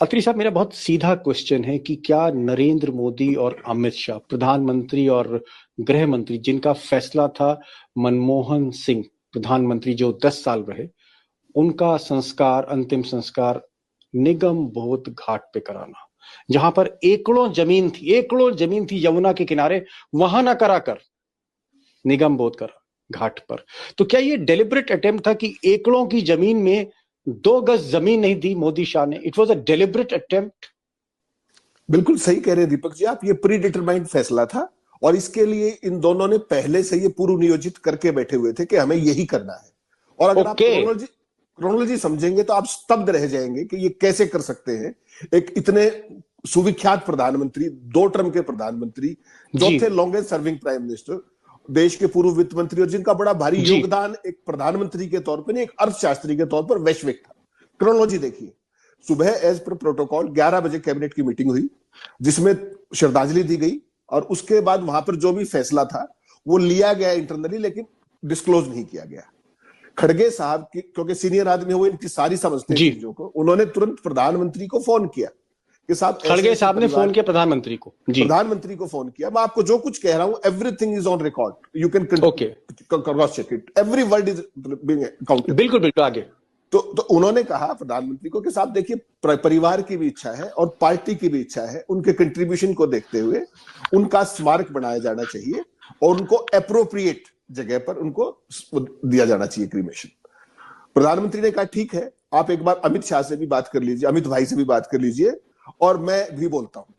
अत्री साहब, मेरा बहुत सीधा क्वेश्चन है कि क्या नरेंद्र मोदी और अमित शाह, प्रधानमंत्री और गृह मंत्री, जिनका फैसला था मनमोहन सिंह प्रधानमंत्री जो 10 साल रहे, उनका संस्कार, अंतिम संस्कार निगम बोध घाट पे कराना, जहां पर एकड़ों जमीन थी यमुना के किनारे, वहां ना कराकर निगम बोध करा घाट पर, तो क्या ये डेलिबरेट अटेम्प्ट था कि एकड़ों की जमीन में 2 गज जमीन नहीं दी मोदी शाह ने? It was a deliberate attempt. बिल्कुल सही कह रहे हैं दीपक जी आप, ये प्री डिटरमाइंड फैसला था और इसके लिए इन दोनों ने पहले से ये पूर्व नियोजित करके बैठे हुए थे कि हमें यही करना है। और अगर आप क्रोनोलॉजी समझेंगे तो आप स्तब्ध रह जाएंगे कि ये कैसे कर सकते हैं। एक इतने सुविख्यात प्रधानमंत्री, 2 टर्म के प्रधानमंत्री, चौथे लॉन्गेस्ट सर्विंग प्राइम मिनिस्टर, देश के पूर्व वित्त मंत्री, और जिनका बड़ा भारी योगदान एक प्रधानमंत्री के तौर पर नहीं, एक अर्थशास्त्री के तौर पर वैश्विक था। क्रोनोलॉजी देखिए, सुबह एज पर प्रोटोकॉल 11 बजे कैबिनेट की मीटिंग हुई जिसमें श्रद्धांजलि दी गई और उसके बाद वहां पर जो भी फैसला था वो लिया गया इंटरनली, लेकिन डिस्क्लोज नहीं किया गया। खड़गे साहब की, क्योंकि सीनियर आदमी है, वो इनकी सारी समझते हैं चीजों को, उन्होंने तुरंत प्रधानमंत्री को फोन किया कि साहब, खड़गे साहब ने फोन किया प्रधानमंत्री को फोन किया, मैं आपको जो कुछ कह रहा हूं everything is on record, you can cross check it, every word is being counted. बिल्कुल आगे तो उन्होंने कहा प्रधानमंत्री को कि साहब देखिए, परिवार की भी इच्छा है और पार्टी की भी इच्छा है, उनके कंट्रीब्यूशन को देखते हुए उनका स्मारक बनाया जाना चाहिए और उनको अप्रोप्रिएट जगह पर उनको दिया जाना चाहिए क्रीमेशन। प्रधानमंत्री ने कहा ठीक है, आप एक बार अमित शाह से भी बात कर लीजिए, अमित भाई से भी बात कर लीजिए और मैं भी बोलता हूं।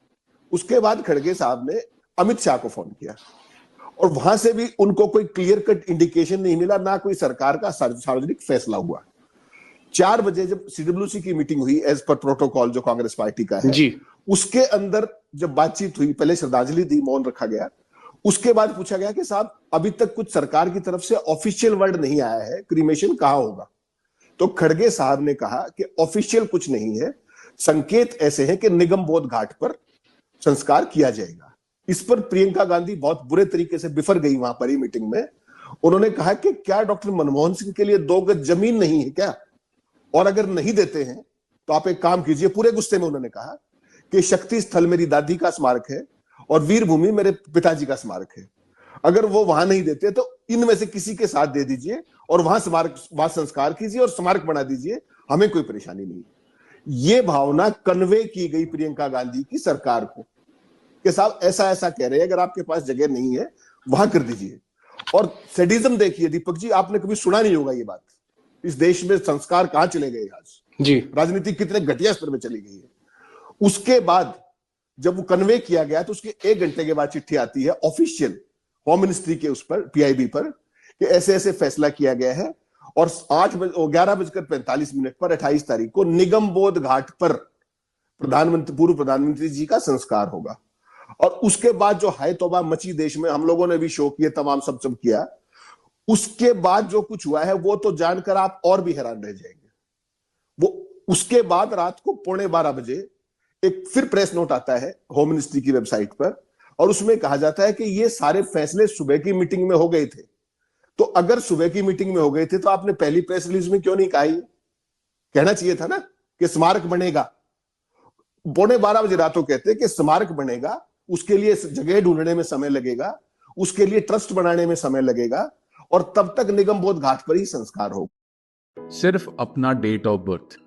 उसके बाद खड़गे साहब ने अमित शाह को फोन किया और वहां से भी उनको कोई क्लियर कट इंडिकेशन नहीं मिला, ना कोई सरकार का सार्वजनिक फैसला हुआ। 4 बजे जब सीडब्ल्यूसी की मीटिंग हुई एज पर प्रोटोकॉल जो कांग्रेस पार्टी का है उसके अंदर जब बातचीत हुई, पहले श्रद्धांजलि दी, मौन रखा गया, उसके बाद पूछा गया कि साहब अभी तक कुछ सरकार की तरफ से ऑफिशियल वर्ड नहीं आया है, क्रीमेशन कहां होगा? तो खड़गे साहब ने कहा कि ऑफिशियल कुछ नहीं है, संकेत ऐसे हैं कि निगम बोध घाट पर संस्कार किया जाएगा। इस पर प्रियंका गांधी बहुत बुरे तरीके से बिफर गई वहां पर ही मीटिंग में। उन्होंने कहा कि क्या डॉक्टर मनमोहन सिंह के लिए 2 गज जमीन नहीं है क्या? और अगर नहीं देते हैं तो आप एक काम कीजिए, पूरे गुस्से में उन्होंने कहा कि शक्ति स्थल मेरी दादी का स्मारक है और वीर भूमि मेरे पिताजी का स्मारक है, अगर वो वहां नहीं देते तो इनमें से किसी के साथ दे दीजिए और वहां संस्कार कीजिए और स्मारक बना दीजिए, हमें कोई परेशानी नहीं। ये भावना कन्वे की गई प्रियंका गांधी की सरकार को कि साहब ऐसा ऐसा कह रहे हैं, अगर आपके पास जगह नहीं है वहां कर दीजिए। और सेडिज्म देखिए दीपक जी, आपने कभी सुना नहीं होगा ये बात, इस देश में संस्कार कहां चले गए आज जी, राजनीति कितने घटिया स्तर में चली गई है। उसके बाद जब वो कन्वे किया गया तो उसके 1 घंटे के बाद चिट्ठी आती है ऑफिशियल होम मिनिस्ट्री के उस पर, पीआईबी पर, कि ऐसे ऐसे फैसला किया गया है और 11:45 पर 28 तारीख को निगम बोध घाट पर पूर्व प्रधानमंत्री जी का संस्कार होगा। और उसके बाद जो हाय तौबा मची देश में, हम लोगों ने भी शो किए, तमाम सब किया। उसके बाद जो कुछ हुआ है वो तो जानकर आप और भी हैरान रह जाएंगे। वो उसके बाद रात को 11:15 बजे एक फिर प्रेस नोट आता है होम मिनिस्ट्री की वेबसाइट पर और उसमें कहा जाता है कि ये सारे फैसले सुबह की मीटिंग में हो गए थे। तो अगर सुबह की मीटिंग में हो गए थे तो आपने पहली प्रेस रिलीज में क्यों नहीं कहा? कहना चाहिए था ना कि स्मारक बनेगा। 11:15 बजे रातों कहते हैं कि स्मारक बनेगा, उसके लिए जगह ढूंढने में समय लगेगा, उसके लिए ट्रस्ट बनाने में समय लगेगा और तब तक निगम बोध घाट पर ही संस्कार होगा। सिर्फ अपना डेट ऑफ बर्थ,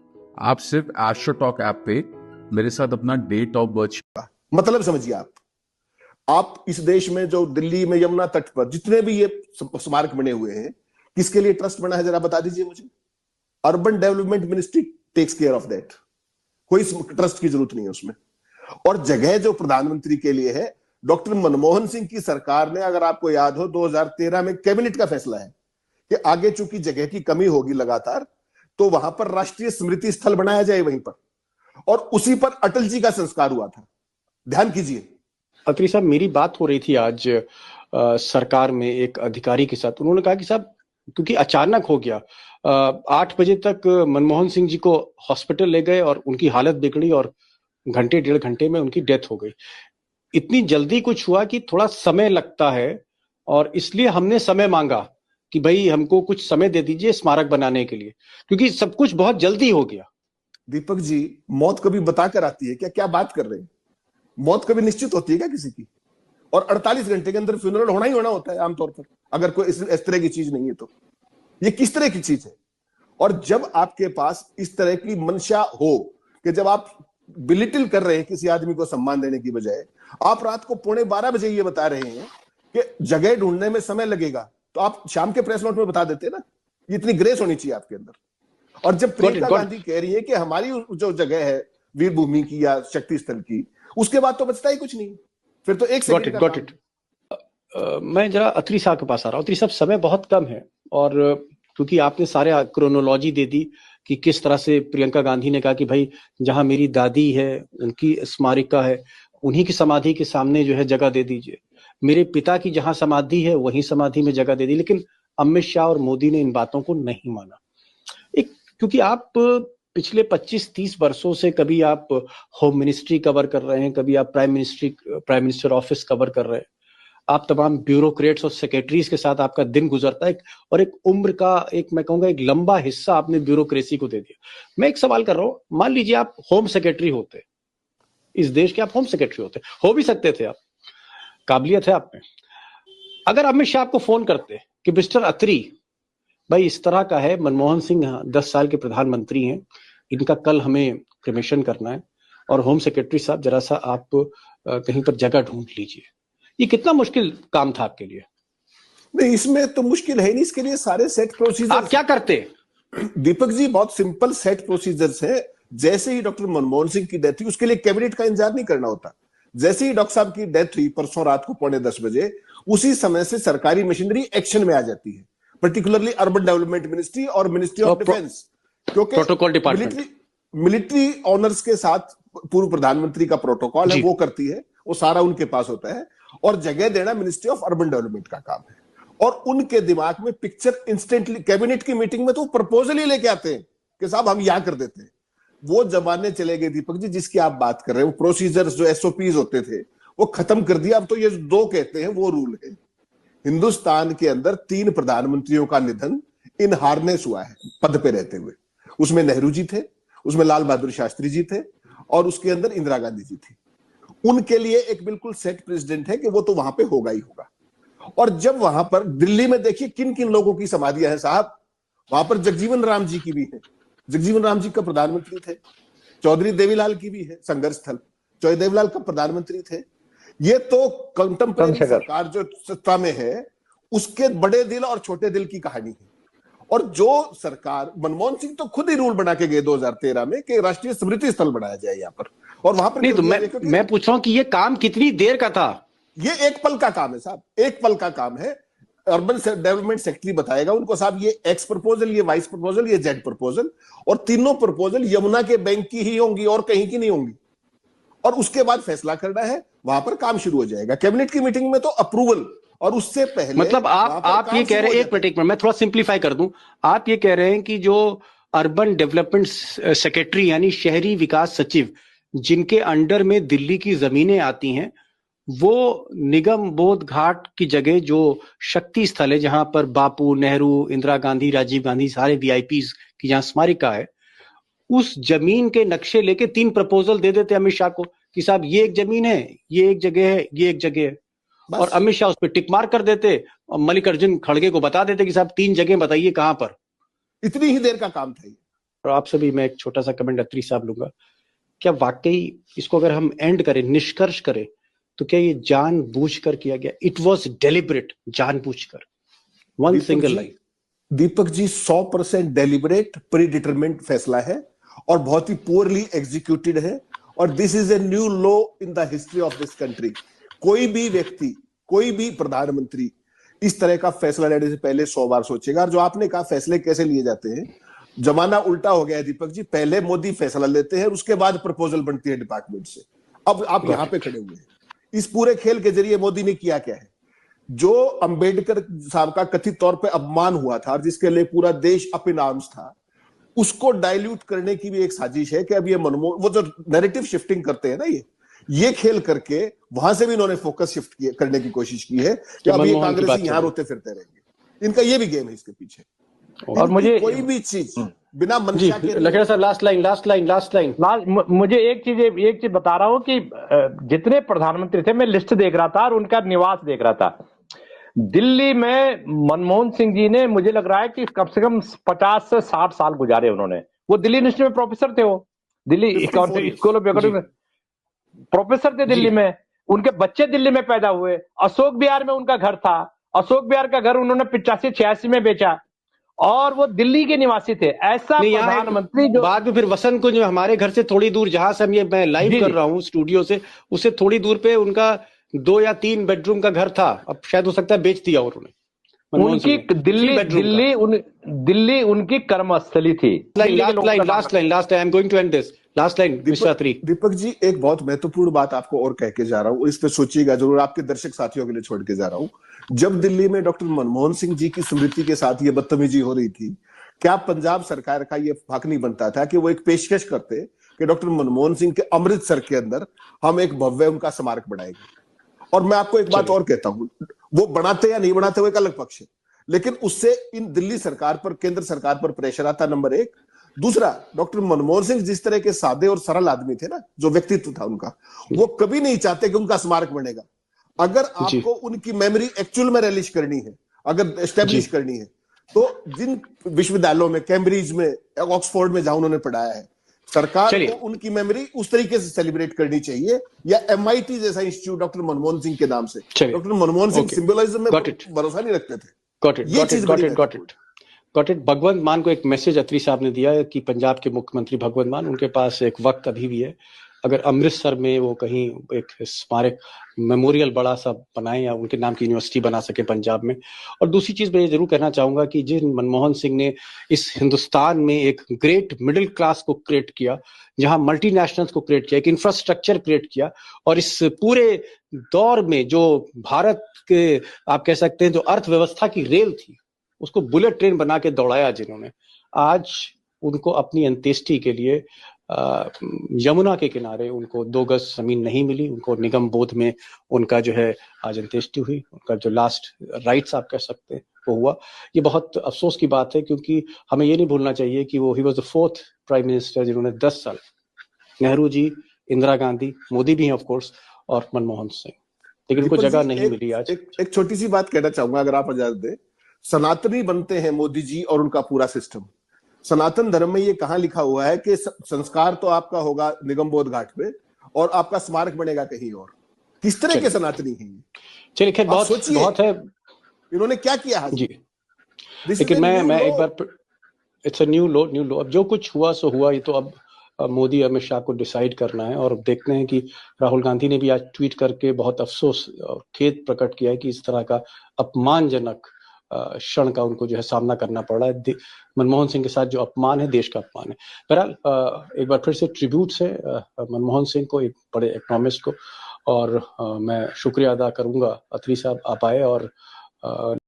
आप सिर्फ एस्ट्रोटॉक ऐप पे मेरे साथ अपना डेट ऑफ बर्थ, मतलब समझिए आप इस देश में जो दिल्ली में यमुना तट पर जितने भी ये स्मारक बने हुए हैं, किसके लिए ट्रस्ट बना है जरा बता दीजिए मुझे। Urban development ministry takes care of that, कोई ट्रस्ट की जरूरत नहीं है उसमें। और जगह जो प्रधानमंत्री के लिए है, डॉक्टर मनमोहन सिंह की सरकार ने, अगर आपको याद हो, 2013 में कैबिनेट का फैसला है कि आगे चूंकि जगह की कमी होगी लगातार, तो वहां पर राष्ट्रीय स्मृति स्थल बनाया जाए वहीं पर, और उसी पर अटल जी का संस्कार हुआ था। ध्यान कीजिए। अत्री साहब, मेरी बात हो रही थी आज सरकार में एक अधिकारी के साथ, उन्होंने कहा कि साहब क्योंकि अचानक हो गया, 8 बजे तक मनमोहन सिंह जी को हॉस्पिटल ले गए और उनकी हालत बिगड़ी और घंटे 1.5 घंटे में उनकी डेथ हो गई। इतनी जल्दी कुछ हुआ कि थोड़ा समय लगता है और इसलिए हमने समय मांगा कि भाई हमको कुछ समय दे दीजिए स्मारक बनाने के लिए, क्योंकि सब कुछ बहुत जल्दी हो गया। दीपक जी, मौत कभी बताकर आती है क्या? क्या बात कर रहे हैं? मौत कभी निश्चित होती है क्या किसी की? और 48 घंटे के अंदर फ्यूनरल होना ही होना होता है आमतौर पर, अगर कोई इस तरह की चीज नहीं है तो। ये किस तरह की चीज है? और जब आपके पास इस तरह की मंशा हो कि जब आप बिलिटिल कर रहे हैं किसी आदमी को सम्मान देने की बजाय, आप रात को 11:15 ये बता रहे हैं कि जगह ढूंढने में समय लगेगा, तो आप शाम के प्रेस नोट में बता देते ना। ये इतनी ग्रेस होनी चाहिए आपके अंदर। और जब प्रियंका गांधी कह रही है कि हमारी जो जगह है वीर भूमि की या शक्ति स्थल की, उसके बाद तो बचता ही कुछ नहीं, फिर तो एक सेकंड का काम। मैं जरा अत्री साहब के पास आ रहा हूं। अत्री साहब, समय बहुत कम है और क्योंकि आपने सारे क्रोनोलॉजी दे दी कि किस तरह से प्रियंका गांधी ने कहा कि भाई जहां मेरी दादी है उनकी स्मारिका है, उन्हीं की समाधि के सामने जो है जगह दे दीजिए, मेरे पिता की जहां समाधि है वहीं समाधि में जगह दे दी। लेकिन अमित शाह और मोदी ने इन बातों को नहीं माना। एक, क्योंकि आप पिछले 25-30 वर्षों से कभी आप होम मिनिस्ट्री कवर कर रहे हैं, कभी आप प्राइम मिनिस्टर ऑफिस कवर कर रहे हैं, आप तमाम ब्यूरोक्रेट्स और सेक्रेटरीज के साथ आपका दिन गुजरता है और एक उम्र का मैं कहूंगा एक लंबा हिस्सा आपने ब्यूरोक्रेसी को दे दिया। मैं एक सवाल कर रहा हूं, मान लीजिए आप होम सेक्रेटरी होते, इस देश के आप होम सेक्रेटरी होते, हो भी सकते थे, आप काबिलियत है आप में। अगर अमित शाह आपको फोन करते कि मिस्टर अत्री भाई इस तरह का है, मनमोहन सिंह 10 साल के प्रधानमंत्री हैं, इनका कल हमें क्रिमेशन करना है और होम सेक्रेटरी साहब जरा सा आप कहीं पर जगह ढूंढ लीजिए, ये कितना मुश्किल काम था आपके लिए? नहीं, इसमें तो मुश्किल है नहीं, इसके लिए सारे सेट प्रोसीजर। आप क्या करते? दीपक जी, बहुत सिंपल सेट प्रोसीजर्स है। जैसे ही डॉक्टर मनमोहन सिंह की डेथ हुई, उसके लिए कैबिनेट का इंतजार नहीं करना होता। जैसे ही डॉक्टर साहब की डेथ हुई परसों रात को 9:45 उसी समय से सरकारी मशीनरी एक्शन में आ जाती है, पर्टिकुलरली अर्बन डेवलपमेंट मिनिस्ट्री और मिनिस्ट्री ऑफ डिफेंस, क्योंकि प्रोटोकॉल डिपार्टमेंट मिलिट्री ऑनर्स के साथ पूर्व प्रधानमंत्री का प्रोटोकॉल है, वो करती है, वो सारा उनके पास होता है। और जगह देना मिनिस्ट्री ऑफ अर्बन डेवलपमेंट का काम है। और उनके दिमाग में पिक्चर इंस्टेंटली, कैबिनेट की मीटिंग में तो प्रपोजल ही लेके आते हैं कि साहब हम यहां कर देते हैं। वो जमाने चले गए दीपक जी जिसकी आप बात कर रहे हो। प्रोसीजर्स जो एसओपीज होते थे वो खत्म कर दिया। अब तो ये 2 कहते हैं वो रूल है। हिंदुस्तान के अंदर 3 प्रधानमंत्रियों का निधन इन हार्नेस हुआ है पद पे रहते हुए। उसमें नेहरू जी थे, उसमें लाल बहादुर शास्त्री जी थे और उसके अंदर इंदिरा गांधी जी थी। उनके लिए एक बिल्कुल सेट प्रेसिडेंट है कि वो तो वहां पे होगा ही होगा। और जब वहां पर दिल्ली में देखिए किन किन लोगों की समाधियां हैं साहब, वहां पर जगजीवन राम जी की भी है। जगजीवन राम जी का प्रधानमंत्री थे। चौधरी देवीलाल की भी है, संघर्ष स्थल। चौधरी देवीलाल का प्रधानमंत्री थे। ये तो कंटेम्परेरी सरकार जो सत्ता में है उसके बड़े दिल और छोटे दिल की कहानी है। और जो सरकार, मनमोहन सिंह तो खुद ही रूल बना के गए 2013 में कि राष्ट्रीय स्मृति स्थल बनाया जाए यहाँ पर, और वहां पर नहीं तो मैं पूछ रहा हूं कि ये काम कितनी देर का था? ये एक पल का काम है साहब, एक पल का काम है। अर्बन डेवलपमेंट सेक्रेटरी बताएगा उनको साहब ये एक्स प्रपोजल, ये वाइस प्रपोजल, ये जेड प्रपोजल, और तीनों प्रपोजल यमुना के बैंक की ही होंगी और कहीं की नहीं होंगी। और उसके बाद फैसला करना है, वहां पर काम शुरू हो जाएगा। कैबिनेट की मीटिंग में तो अप्रूवल, और उससे पहले मतलब आप ये कह रहे हैं, एक मिनट मैं थोड़ा सिंप्लीफाई कर दूं, आप ये कह रहे हैं कि जो अर्बन डेवलपमेंट सेक्रेटरी यानी शहरी विकास सचिव जिनके अंडर में दिल्ली की जमीनें आती हैं, वो निगम बोध घाट की जगह जो शक्ति स्थल है जहां पर बापू, नेहरू, इंदिरा गांधी, राजीव गांधी सारे वीआईपीज की जहां स्मारिका है, उस जमीन के नक्शे लेके 3 प्रपोजल दे देते अमित शाह को कि साहब ये एक जमीन है, ये एक जगह है, ये एक जगह है, और अमित शाह उस पर टिक मार कर देते और मल्लिकार्जुन खड़गे को बता देते कि साहब 3 जगह बताइए कहां पर। इतनी ही देर का काम था। और आपसे भी मैं एक छोटा सा कमेंट अत्री साहब लूंगा, क्या वाकई इसको अगर हम एंड करें, निष्कर्ष करें, तो क्या ये जानबूझकर किया गया? इट वॉज डेलिबरेट, जानबूझकर, one single line. Deepak ji 100% deliberate, प्रीडिटरमेंट फैसला है और बहुत ही पुअरली एग्जीक्यूटेड है। और this is a new law in the history of this country. कोई भी व्यक्ति, कोई भी प्रधानमंत्री इस तरह का फैसला लेने से पहले 100 बार सोचेगा। और जो आपने कहा फैसले कैसे लिए जाते हैं, जमाना उल्टा हो गया है दीपक जी। पहले मोदी फैसला लेते हैं, उसके बाद प्रपोजल बनती है डिपार्टमेंट से। अब आप यहां पे खड़े हुए हैं। इस पूरे खेल के जरिए मोदी ने किया क्या है? जो अंबेडकर साहब का कथित तौर पे अपमान हुआ था और जिसके लिए पूरा देश अप इन आर्म्स था, उसको डाइल्यूट करने की भी एक साजिश है कि अब ये मनमोहन, वो जो नैरेटिव शिफ्टिंग करते हैं ना, ये खेल करके वहां से भी इन्होंने फोकस शिफ्ट करने की कोशिश की है कि अब ये कांग्रेसी यहां रोते फिरते रहेंगे। इनका ये भी गेम है इसके पीछे। और मुझे कोई भी चीज बिना जी मंशा के लखेड़ा साहब, लास्ट लाइन। मुझे एक चीज बता रहा हूं कि जितने प्रधानमंत्री थे, मैं लिस्ट देख रहा था और उनका निवास देख रहा था। दिल्ली में मनमोहन सिंह जी ने, मुझे लग रहा है कि कम से कम 50 से 60 साल गुजारे उन्होंने। वो दिल्ली यूनिवर्सिटी में प्रोफेसर थे, वो दिल्ली 54 स्कूल ऑफ इकोनॉमिक्स में प्रोफेसर थे दिल्ली में। उनके बच्चे दिल्ली में पैदा हुए। अशोक विहार में उनका घर था। अशोक विहार का घर उन्होंने 85-86 में बेचा और वो दिल्ली के निवासी थे। ऐसा नहीं, यहाँ प्रधानमंत्री जो बाद में फिर वसंत कुंज में हमारे घर से थोड़ी दूर, जहां से मैं लाइव कर रहा हूँ स्टूडियो से, उससे थोड़ी दूर पे उनका 2 या 3 बेडरूम का घर था। अब शायद हो सकता है बेच दिया उन्होंने। उनकी दिल्ली उनकी कर्मस्थली थी। Last line I am going to end this. Last line mister Atri. Deepak ji, एक बहुत महत्वपूर्ण बात आपको और कह के जा रहा हूं, इस पे सोचिएगा जरूर, आपके दर्शक साथियों के लिए छोड़ के जा रहा हूं। जब दिल्ली में डॉक्टर मनमोहन सिंह जी की स्मृति के साथ ये बदतमीजी हो रही थी, क्या पंजाब सरकार का ये हक नहीं बनता था कि वो एक पेशकश करते कि डॉक्टर मनमोहन सिंह के अमृतसर के अंदर हम एक भव्य उनका स्मारक बनाएंगे? और मैं आपको एक बात और कहता हूं, वो बनाते या नहीं बनाते वो एक अलग पक्ष है, लेकिन उससे इन दिल्ली सरकार पर, केंद्र सरकार पर प्रेशर आता, नंबर एक। दूसरा, डॉक्टर मनमोहन सिंह जिस तरह के सादे और सरल आदमी थे ना, जो व्यक्तित्व था उनका, वो कभी नहीं चाहते कि उनका स्मारक बनेगा। अगर आपको उनकी मेमोरी एक्चुअल में रिलीज करनी है, अगर एस्टेब्लिश करनी है, तो जिन विश्वविद्यालयों में, कैम्ब्रिज में, ऑक्सफोर्ड में जहां उन्होंने पढ़ाया है, सरकार को उनकी मेमोरी उस तरीके से सेलिब्रेट करनी चाहिए, या MIT जैसा इंस्टीट्यूट डॉक्टर मनमोहन सिंह के नाम से। डॉक्टर मनमोहन सिंह सिंबलिज्म में भरोसा नहीं रखते थे। Got it. भगवंत मान को एक मैसेज अत्री साहब ने दिया है कि पंजाब के मुख्यमंत्री भगवंत मान, उनके पास एक वक्त अभी भी है, अगर अमृतसर में वो कहीं एक स्मारक मेमोरियल बड़ा सा बनाए या उनके नाम की यूनिवर्सिटी बना सके पंजाब में। और दूसरी चीज मैं ये जरूर कहना चाहूंगा कि जिन मनमोहन सिंह ने इस हिंदुस्तान में एक ग्रेट मिडिल क्लास को क्रिएट किया, जहां मल्टीनेशनल्स को क्रिएट किया, एक इंफ्रास्ट्रक्चर क्रिएट किया, और इस पूरे दौर में जो भारत के, आप कह सकते हैं, जो अर्थव्यवस्था की रेल थी, उसको बुलेट ट्रेन बना के दौड़ाया जिन्होंने, आज उनको अपनी अंत्येष्टि के लिए यमुना के किनारे उनको 2 गज जमीन नहीं मिली। उनको निगम बोध में उनका जो है आज अंत्येष्टि हुई, उनका जो लास्ट राइट्स आप कह सकते हैं वो हुआ। ये बहुत अफसोस की बात है, क्योंकि हमें ये नहीं भूलना चाहिए कि वो he was the 4th prime minister जिन्होंने 10 साल, नेहरू जी, इंदिरा गांधी, मोदी भी हैं ऑफ कोर्स, और मनमोहन सिंह, लेकिन उनको जगह नहीं मिली आज। एक छोटी सी बात कहना चाहूंगा, अगर आप इजाजत दें। सनातनी बनते हैं मोदी जी और उनका पूरा सिस्टम। सनातन धर्म में ये कहां लिखा हुआ है कि संस्कार तो आपका होगा निगमबोध घाट पे और आपका स्मारक बनेगा कहीं और? किस तरह के सनातनी हैं? चलिए खैर, बहुत है, इन्होंने क्या किया जी। लेकिन मैं एक बार, इट्स अ न्यू लॉ। अब जो कुछ हुआ सो हुआ, ये तो अब मोदी अमित शाह को डिसाइड करना है। और देखते हैं कि राहुल गांधी ने भी आज ट्वीट करके बहुत अफसोस और खेद प्रकट किया है कि इस तरह का अपमानजनक क्षण का उनको जो है सामना करना पड़ रहा है। मनमोहन सिंह के साथ जो अपमान है, देश का अपमान है। बहरहाल एक बार फिर से ट्रिब्यूट्स है मनमोहन सिंह को, एक बड़े इकोनॉमिस्ट को, और मैं शुक्रिया अदा करूंगा अत्री साहब, आप आए और